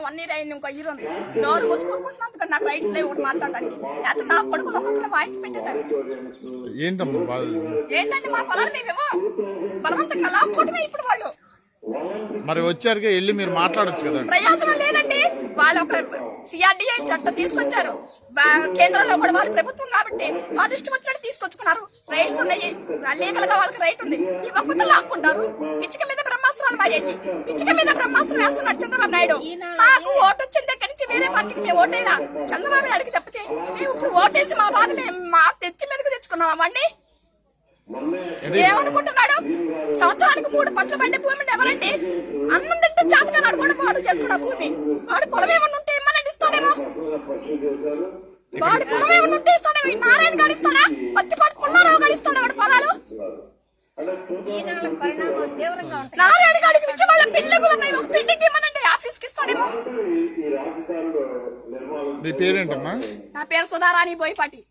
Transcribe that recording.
1 year అయింది, ఇంకో year ఉంది. నోరు మూసుకుంటున్నందుకు నాకు రైట్స్ లేవు ఒకటి మాట్లాడడానికి. లేకపోతే నా కొడుకులు ఒక్కొక్కరు వాయించి పెట్టేదాన్ని. ఏంటంటే మా పొలాలు మేమేమో బలవంతంగా లాక్కోవటమే ఇప్పుడు వాళ్ళు. మరి వచ్చారు వెళ్ళి మీరు మాట్లాడొచ్చు కదా. ప్రయోజనం లేదండి. వాళ్ళు ఒక సిఆర్డిఐ చట్టం తీసుకొచ్చారు. కేంద్రంలో కూడా వాళ్ళు ప్రభుత్వం కాబట్టి వాళ్ళు ఇష్టం వచ్చినట్టు తీసుకొచ్చుకున్నారు. రైట్స్ ఉన్నాయి, లీగల్ గా వాళ్ళకి రైట్ ఉంది. ఇవ్వకపోతే లాక్కుంటారు. పిచ్చిక మీద బ్రహ్మాస్త్రాలు మారేయి. పిచ్చిక మీద బ్రహ్మాస్త్రం వేస్తున్నాడు చంద్రబాబు నాయుడు. మాకు ఓటు వచ్చిన దగ్గర నుంచి వేరే పార్టీకి మేము ఓటేలా చంద్రబాబు నాయుడికి తప్పితే మేము ఇప్పుడు ఓటేసి మా బాధ మేము మా తెచ్చి మీదకి తెచ్చుకున్నాం. అవన్నీ ఏమనుకుంటున్నాడు? సంవత్సరానికి 3 పంటలు పండే భూమి ఎవరండి? అన్నం తింటే జాతకాలు కూడా పాడు చేసుకున్న భూమి. వాడు పొలం ఏమన్నా ఉంటే ఏమన్నా ఇస్తాడేమో. వాడు పొలం ఏమన్నా ఉంటే ఇస్తాడేమో. నారాయణ గడిస్తాడా? పత్తిపాటి పుల్లారావు గడిస్తాడా వాడు పొలాలు? నారాయణ గాడికి ఇచ్చే వాళ్ళ బిల్డింగులు ఉన్నాయి. ఒక బిల్డింగ్ ఏమనండి ఆఫీస్కి ఇస్తాడేమో. మీ పేరేంటమ్మా? నా పేరు సుధారాణి బోయపాటి.